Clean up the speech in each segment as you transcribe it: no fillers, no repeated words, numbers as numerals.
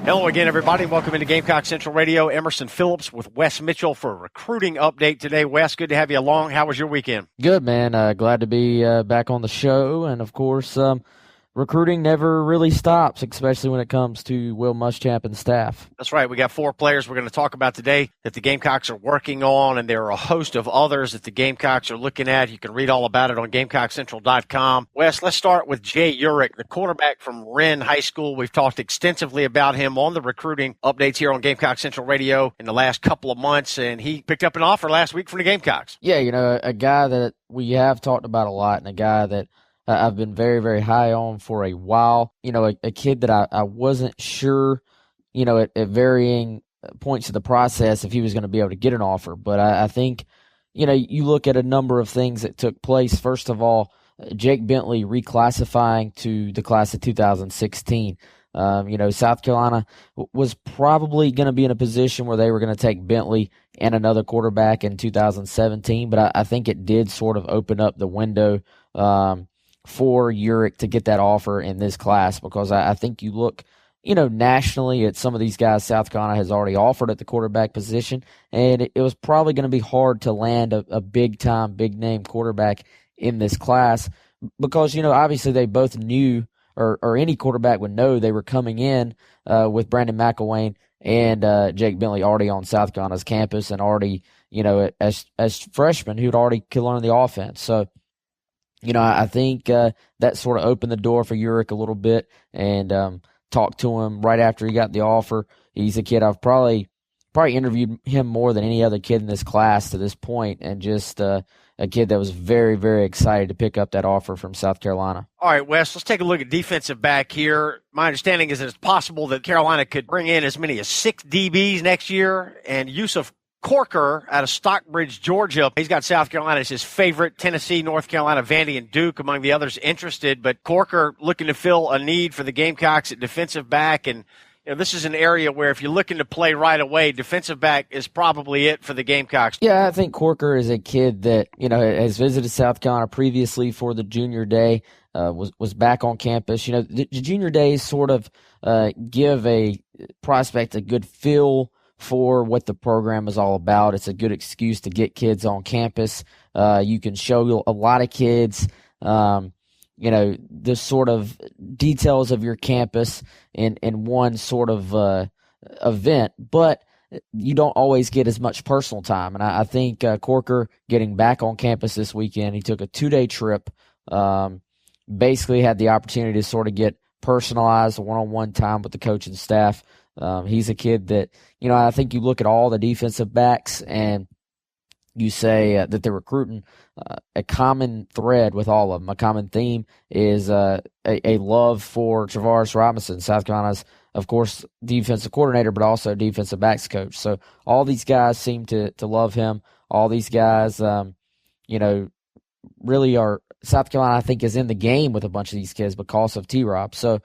Hello again, everybody. Welcome into Gamecock Central Radio. Emerson Phillips with Wes Mitchell for a recruiting update today. Wes, good to have you along. How was your weekend? Good, man. Glad to be back on the show. And, of course, recruiting never really stops, especially when it comes to Will Muschamp and staff. That's right. We got 4 players we're going to talk about today that the Gamecocks are working on, and there are a host of others that the Gamecocks are looking at. You can read all about it on GamecockCentral.com. Wes, let's start with Jay Urich, the quarterback from Wren High School. We've talked extensively about him on the recruiting updates here on Gamecock Central Radio in the last couple of months, and he picked up an offer last week from the Gamecocks. Yeah, a guy that we have talked about a lot, and a guy that I've been very, very high on for a while. A kid that I wasn't sure, at varying points of the process if he was going to be able to get an offer. But I think, you look at a number of things that took place. First of all, Jake Bentley reclassifying to the class of 2016. South Carolina was probably going to be in a position where they were going to take Bentley and another quarterback in 2017. But I think it did sort of open up the window for Urich to get that offer in this class, because I think you look, nationally at some of these guys South Carolina has already offered at the quarterback position, and it was probably going to be hard to land a big-time, big-name quarterback in this class because, obviously they both knew, or any quarterback would know, they were coming in with Brandon McElwain and Jake Bentley already on South Carolina's campus and already, as freshmen who'd already could learn the offense. So, I think that sort of opened the door for Urich a little bit, and talked to him right after he got the offer. He's a kid I've probably interviewed him more than any other kid in this class to this point, and just a kid that was very, very excited to pick up that offer from South Carolina. All right, Wes, let's take a look at defensive back here. My understanding is that it's possible that Carolina could bring in as many as 6 DBs next year, and Yusuf Corker out of Stockbridge, Georgia. He's got South Carolina as his favorite. Tennessee, North Carolina, Vandy, and Duke among the others interested. But Corker looking to fill a need for the Gamecocks at defensive back. And this is an area where if you're looking to play right away, defensive back is probably it for the Gamecocks. Yeah, I think Corker is a kid that, has visited South Carolina previously for the junior day, was back on campus. The junior days sort of give a prospect a good feel for what the program is all about. It's a good excuse to get kids on campus. You can show a lot of kids, the sort of details of your campus in one sort of event, but you don't always get as much personal time. And I think Corker getting back on campus this weekend, he took a 2-day trip, basically had the opportunity to sort of get personalized one-on-one time with the coach and staff. He's a kid that, I think you look at all the defensive backs and you say that they're recruiting. A common thread with all of them, a common theme is a love for Travaris Robinson, South Carolina's, of course, defensive coordinator, but also defensive backs coach. So all these guys seem to love him. All these guys, really are. South Carolina, I think, is in the game with a bunch of these kids because of T-Rob. So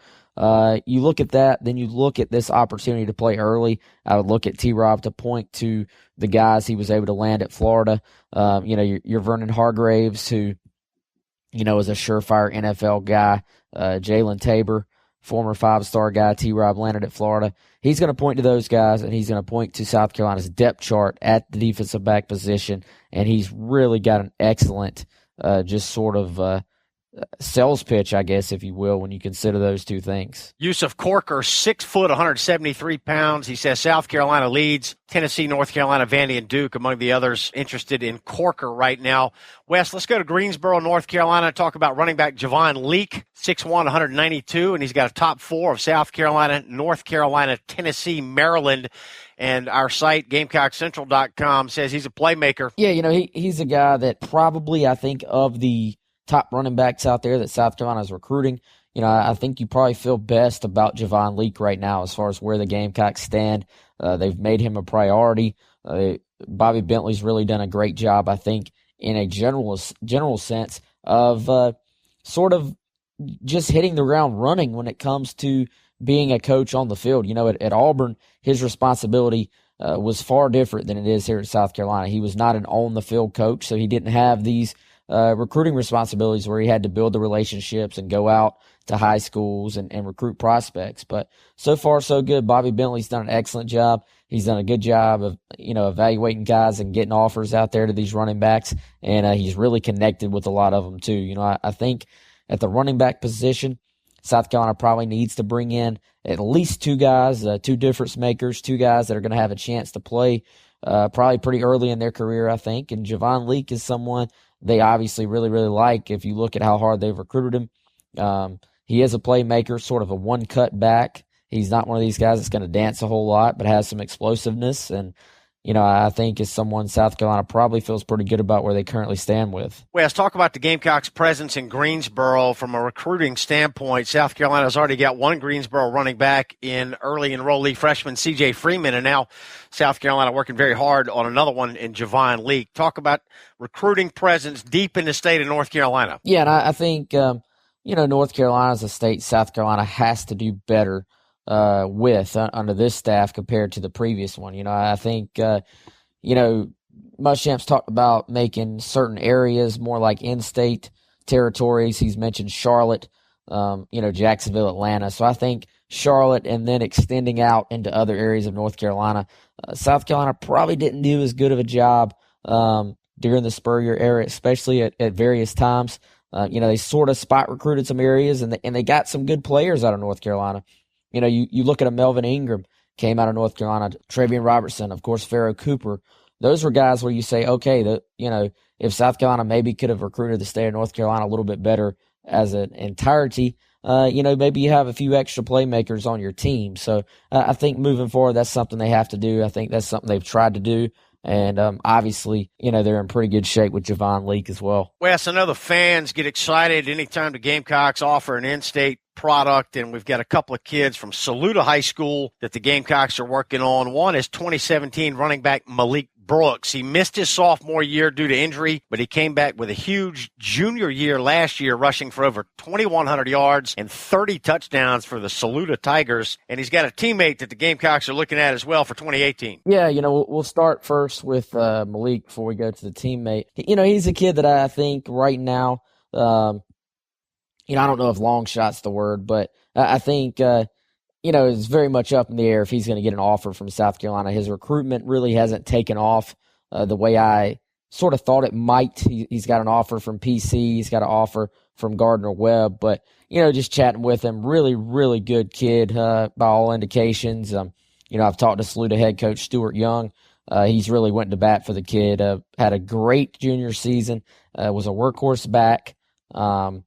you look at that, then you look at this opportunity to play early. I would look at T-Rob to point to the guys he was able to land at Florida. Your Vernon Hargraves, who, is a surefire NFL guy. Jalen Tabor, former 5-star guy. T-Rob landed at Florida. He's going to point to those guys, and he's going to point to South Carolina's depth chart at the defensive back position, and he's really got an excellent just sort of sales pitch, I guess, if you will, when you consider those two things. Yusuf Corker, 6 foot, 173 pounds. He says South Carolina leads. Tennessee, North Carolina, Vandy, and Duke among the others interested in Corker right now. Wes, let's go to Greensboro, North Carolina, talk about running back Javon Leake, 6'1", 192, and he's got a top 4 of South Carolina, North Carolina, Tennessee, Maryland. And our site, GamecockCentral.com, says he's a playmaker. Yeah, he's a guy that probably, I think, of the top running backs out there that South Carolina is recruiting, I think you probably feel best about Javon Leake right now as far as where the Gamecocks stand. They've made him a priority. Bobby Bentley's really done a great job, I think, in a general sense of sort of just hitting the ground running when it comes to being a coach on the field. At Auburn, his responsibility was far different than it is here at South Carolina. He was not an on-the-field coach, so he didn't have these recruiting responsibilities where he had to build the relationships and go out to high schools and recruit prospects. But so far, so good. Bobby Bentley's done an excellent job. He's done a good job of, evaluating guys and getting offers out there to these running backs. And he's really connected with a lot of them too. I think at the running back position, South Carolina probably needs to bring in at least two guys, two difference makers, two guys that are going to have a chance to play probably pretty early in their career, I think. And Javon Leake is someone they obviously really, really like if you look at how hard they've recruited him. He is a playmaker, sort of a one-cut back. He's not one of these guys that's going to dance a whole lot, but has some explosiveness. And, I think is someone South Carolina probably feels pretty good about where they currently stand with. Well, let's talk about the Gamecocks' presence in Greensboro from a recruiting standpoint. South Carolina's already got one Greensboro running back in early enrollee freshman C.J. Freeman, and now South Carolina working very hard on another one in Javon Leake. Talk about recruiting presence deep in the state of North Carolina. Yeah, and I think, North Carolina is a state South Carolina has to do better with under this staff compared to the previous one. I think, Muschamp's talked about making certain areas more like in-state territories. He's mentioned Charlotte, Jacksonville, Atlanta. So I think Charlotte and then extending out into other areas of North Carolina. South Carolina probably didn't do as good of a job during the Spurrier era, especially at various times. They sort of spot recruited some areas and they got some good players out of North Carolina. You look at a Melvin Ingram came out of North Carolina, Travian Robertson, of course, Pharaoh Cooper. Those were guys where you say, okay, if South Carolina maybe could have recruited the state of North Carolina a little bit better as an entirety, maybe you have a few extra playmakers on your team. So I think moving forward, that's something they have to do. I think that's something they've tried to do. And obviously, they're in pretty good shape with Javon Leake as well. Wes, I know the fans get excited anytime the Gamecocks offer an in-state product, and we've got a couple of kids from Saluda High School that the Gamecocks are working on. One is 2017 running back Malik Brooks. He missed his sophomore year due to injury, but he came back with a huge junior year last year, rushing for over 2,100 yards and 30 touchdowns for the Saluda Tigers. And he's got a teammate that the Gamecocks are looking at as well for 2018. Yeah, we'll start first with Malik before we go to the teammate. He's a kid that I think right now, I don't know if long shot's the word, but I think it's very much up in the air if he's going to get an offer from South Carolina. His recruitment really hasn't taken off the way I sort of thought it might. He's got an offer from PC. He's got an offer from Gardner Webb. But, just chatting with him, really, really good kid by all indications. I've talked to Saluda head coach Stuart Young. He's really went to bat for the kid. Had a great junior season. Was a workhorse back. I'm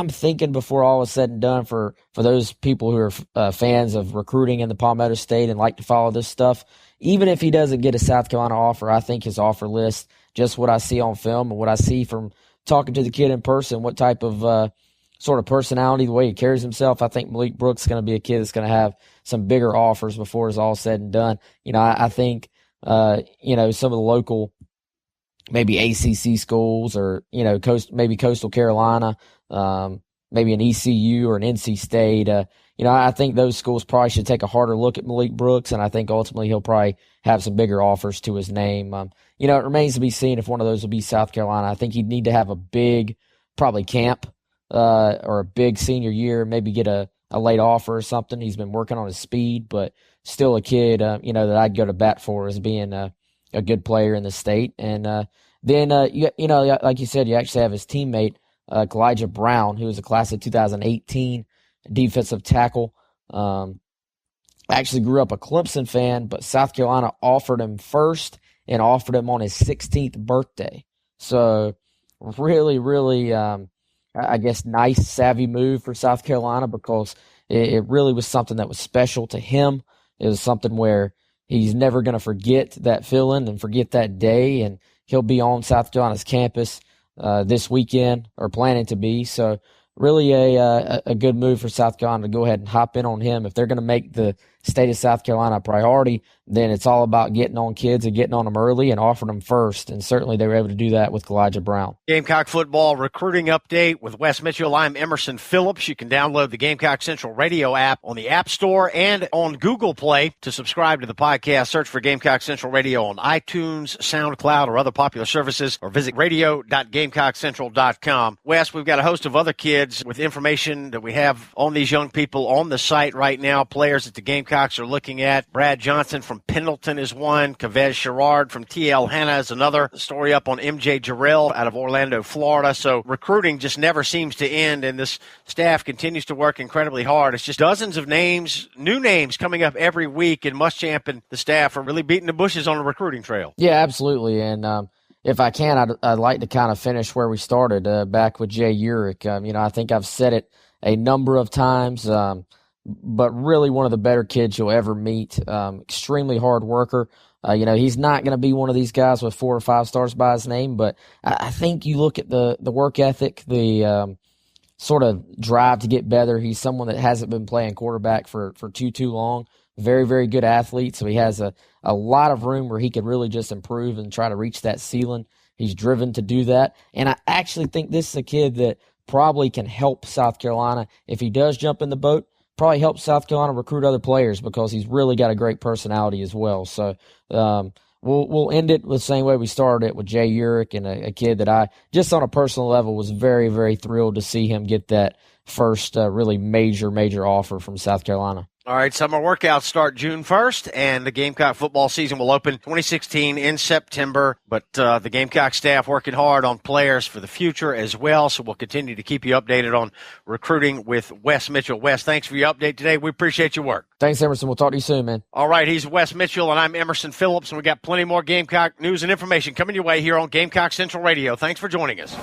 thinking before all is said and done for those people who are fans of recruiting in the Palmetto State and like to follow this stuff, even if he doesn't get a South Carolina offer, I think his offer list, just what I see on film and what I see from talking to the kid in person, what type of sort of personality, the way he carries himself, I think Malik Brooks is going to be a kid that's going to have some bigger offers before it's all said and done. I think, some of the local maybe ACC schools or, maybe Coastal Carolina, maybe an ECU or an NC State. I think those schools probably should take a harder look at Malik Brooks, and I think ultimately he'll probably have some bigger offers to his name. It remains to be seen if one of those will be South Carolina. I think he'd need to have a big, probably camp or a big senior year, maybe get a late offer or something. He's been working on his speed, but still a kid, that I'd go to bat for as being a good player in the state. And then, like you said, you actually have his teammate, Elijah Brown, who was a class of 2018 defensive tackle. Actually grew up a Clemson fan, but South Carolina offered him first and offered him on his 16th birthday. So really, really, I guess, nice, savvy move for South Carolina because it really was something that was special to him. It was something where he's never going to forget that feeling and forget that day, and he'll be on South Carolina's campus this weekend, or planning to be. So really a good move for South Carolina to go ahead and hop in on him. If they're going to make the state of South Carolina a priority, then it's all about getting on kids and getting on them early and offering them first. And certainly they were able to do that with Elijah Brown. Gamecock football recruiting update with Wes Mitchell. I'm Emerson Phillips. You can download the Gamecock Central Radio app on the App Store and on Google Play. To subscribe to the podcast, search for Gamecock Central Radio on iTunes, SoundCloud, or other popular services, or visit radio.GamecockCentral.com. Wes, we've got a host of other kids with information that we have on these young people on the site right now, players that the Gamecocks are looking at. Brad Johnson from Pendleton is one. Kavez Sherrard from TL Hanna is another. Story up on MJ Jarrell out of Orlando, Florida. So recruiting just never seems to end, and this staff continues to work incredibly hard. It's just dozens of names, new names coming up every week, and Muschamp and the staff are really beating the bushes on the recruiting trail. Yeah, absolutely. And if I can, I'd like to kind of finish where we started, back with Jay Urich. I think I've said it a number of times, but really one of the better kids you'll ever meet. Extremely hard worker. He's not going to be one of these guys with 4 or 5 stars by his name, but I think you look at the work ethic, the sort of drive to get better. He's someone that hasn't been playing quarterback for too long. Very, very good athlete, so he has a lot of room where he could really just improve and try to reach that ceiling. He's driven to do that, and I actually think this is a kid that probably can help South Carolina. If he does jump in the boat, probably help South Carolina recruit other players because he's really got a great personality as well. So we'll end it the same way we started it with Jay Urich, and a kid that I, just on a personal level, was very, very thrilled to see him get that first really major offer from South Carolina. All right, summer workouts start June 1st, and the Gamecock football season will open 2016 in September. But the Gamecock staff working hard on players for the future as well, so we'll continue to keep you updated on recruiting with Wes Mitchell. Wes, thanks for your update today. We appreciate your work. Thanks, Emerson. We'll talk to you soon, man. All right, he's Wes Mitchell, and I'm Emerson Phillips, and we got plenty more Gamecock news and information coming your way here on Gamecock Central Radio. Thanks for joining us.